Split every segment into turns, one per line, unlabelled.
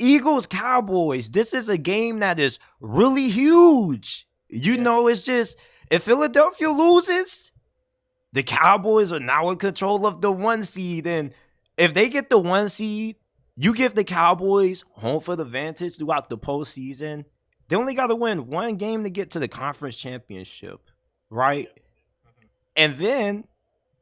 Eagles Cowboys. This is a game that is really huge.
Yeah.
It's just if Philadelphia loses, the Cowboys are now in control of the one seed. And if they get the one seed, you give the Cowboys home for the advantage throughout the postseason. They only got to win one game to get to the conference championship, right?
Yeah. Mhm.
And then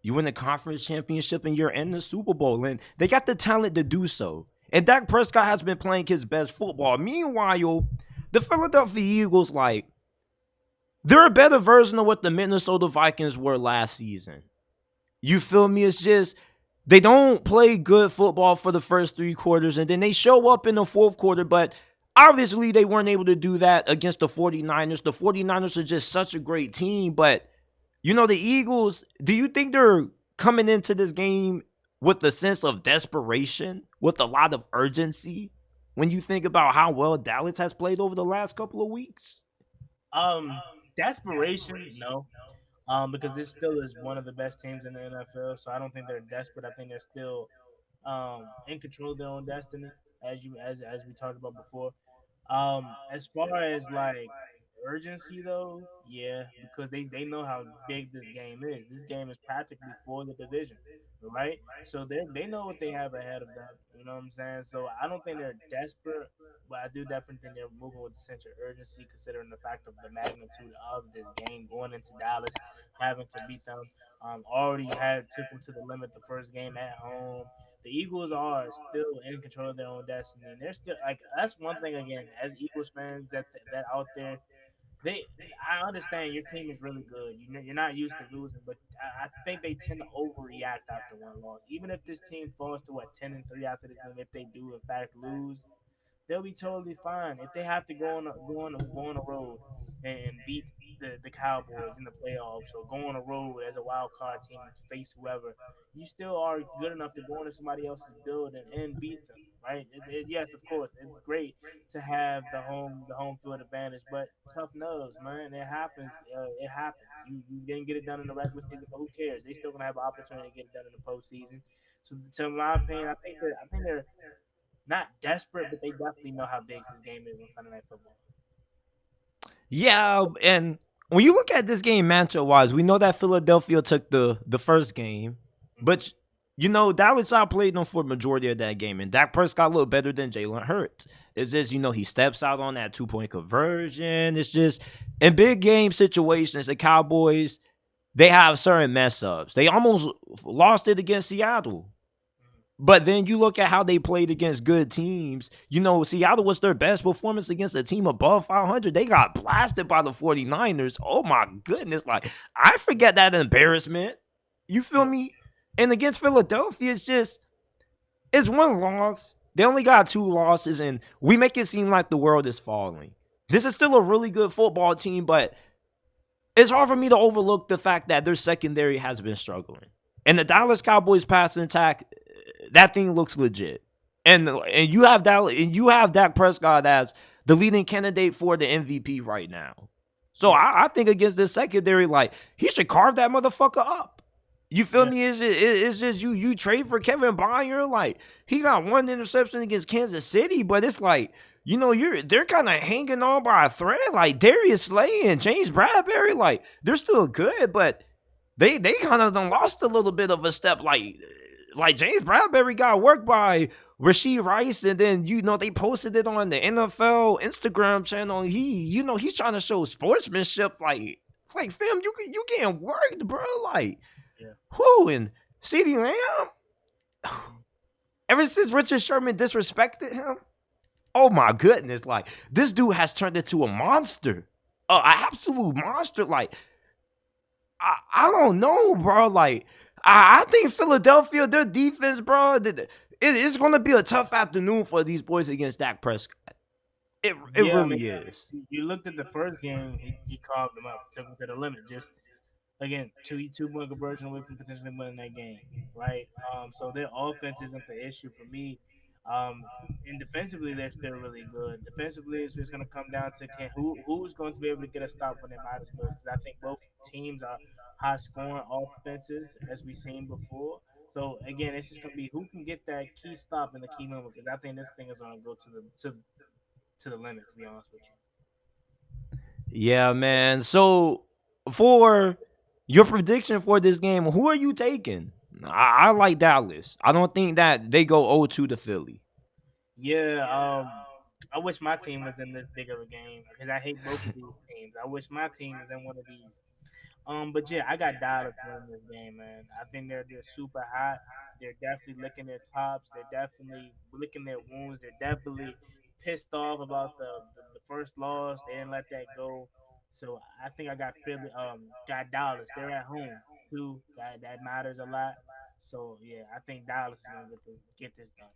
you win the conference championship and you're in the Super Bowl. And they got the talent to do so. And Dak Prescott has been playing his best football. Meanwhile, the Philadelphia Eagles, like, they're a better version of what the Minnesota Vikings were last season. You feel me? It's just they don't play good football for the first three quarters and then they show up in the fourth quarter, but obviously they weren't able to do that against the 49ers. The 49ers are just such a great team, but the Eagles, do you think they're coming into this game with a sense of desperation, with a lot of urgency when you think about how well Dallas has played over the last couple of weeks?
Um, Desperation, no. Because this still is one of the best teams in the NFL. So I don't think they're desperate. I think they're still in control of their own destiny, as we talked about before. As far as like urgency though, yeah, because they know how big this game is. This game is practically for the division, right? So they know what they have ahead of them. You know what I'm saying? So I don't think they're desperate, but I do definitely think they're moving with a sense of urgency, considering the fact of the magnitude of this game going into Dallas, having to beat them. Already had took them to the limit the first game at home. The Eagles are still in control of their own destiny, and they're still like that's one thing again as Eagles fans that out there. I understand your team is really good. You're not used to losing, but I think they tend to overreact after one loss. Even if this team falls to what 10-3 after this game, if they do in fact lose, they'll be totally fine. If they have to go on the road and beat the Cowboys in the playoffs or go on a road as a wild card team and face whoever, you still are good enough to go into somebody else's building and beat them, right? Yes, of course, it's great to have the home field advantage, but tough nose, man. It happens. It happens. You didn't get it done in the regular season, but who cares? They still gonna have an opportunity to get it done in the postseason. So, to my opinion, I think they're not desperate, but they definitely know how big this game is in Sunday Night Football.
Yeah, and when you look at this game matchup wise, we know that Philadelphia took the first game,
Hmm.
but Dallas outplayed them for the majority of that game, and Dak Prescott looked better than Jalen Hurts. It's just he steps out on that 2 point conversion. It's just in big game situations, the Cowboys they have certain mess ups. They almost lost it against Seattle. But then you look at how they played against good teams. Seattle was their best performance against a team above 500. They got blasted by the 49ers. Oh my goodness. Like, I forget that embarrassment. You feel
Yeah,
me? And against Philadelphia, it's one loss. They only got two losses, and we make it seem like the world is falling. This is still a really good football team, but it's hard for me to overlook the fact that their secondary has been struggling. And the Dallas Cowboys passing attack, that thing looks legit. And you have Dak Prescott as the leading candidate for the MVP right now. So
yeah,
I think against this secondary, like he should carve that motherfucker up. You feel
yeah,
me? It's just you trade for Kevin Byard. Like he got one interception against Kansas City, but it's like they're kind of hanging on by a thread. Like Darius Slay and James Bradbury, like they're still good, but they kind of done lost a little bit of a step. Like James Bradbury got worked by Rasheed Rice, and then they posted it on the NFL Instagram channel. He's trying to show sportsmanship. Like fam, you getting worked, bro. Like
yeah.
who and CeeDee Lamb.
Mhm.
Ever since Richard Sherman disrespected him, oh my goodness, like this dude has turned into a monster, an absolute monster. Like I don't know, bro. Like I think Philadelphia, their defense, bro, it's gonna be a tough afternoon for these boys against Dak Prescott. It
Yeah, I mean,
really is.
you looked at the first game, he carved them up, took them to the limit. Just again, two-point conversion away from potentially winning that game, right? So their offense isn't the issue for me. And defensively, they're still really good. Defensively, it's just going to come down to who's going to be able to get a stop when it matters most. Because I think both teams are high-scoring offenses, as we've seen before. So again, it's just gonna be who can get that key stop in the key moment because I think this thing is gonna go to the limit. To be honest with you.
Yeah, man. So for your prediction for this game, who are you taking? I like Dallas. I don't think that they go 0-2 to Philly.
Yeah, I wish my team was in this big of a game because I hate both of these teams. I wish my team was in one of these. But yeah, I got Dallas winning this game, man. I think they're super hot. They're definitely licking their chops. They're definitely licking their wounds. They're definitely pissed off about the first loss. They didn't let that go. So I think I got Philly. Got Dallas. They're at home too. That matters a lot. So yeah, I think Dallas is gonna get this done.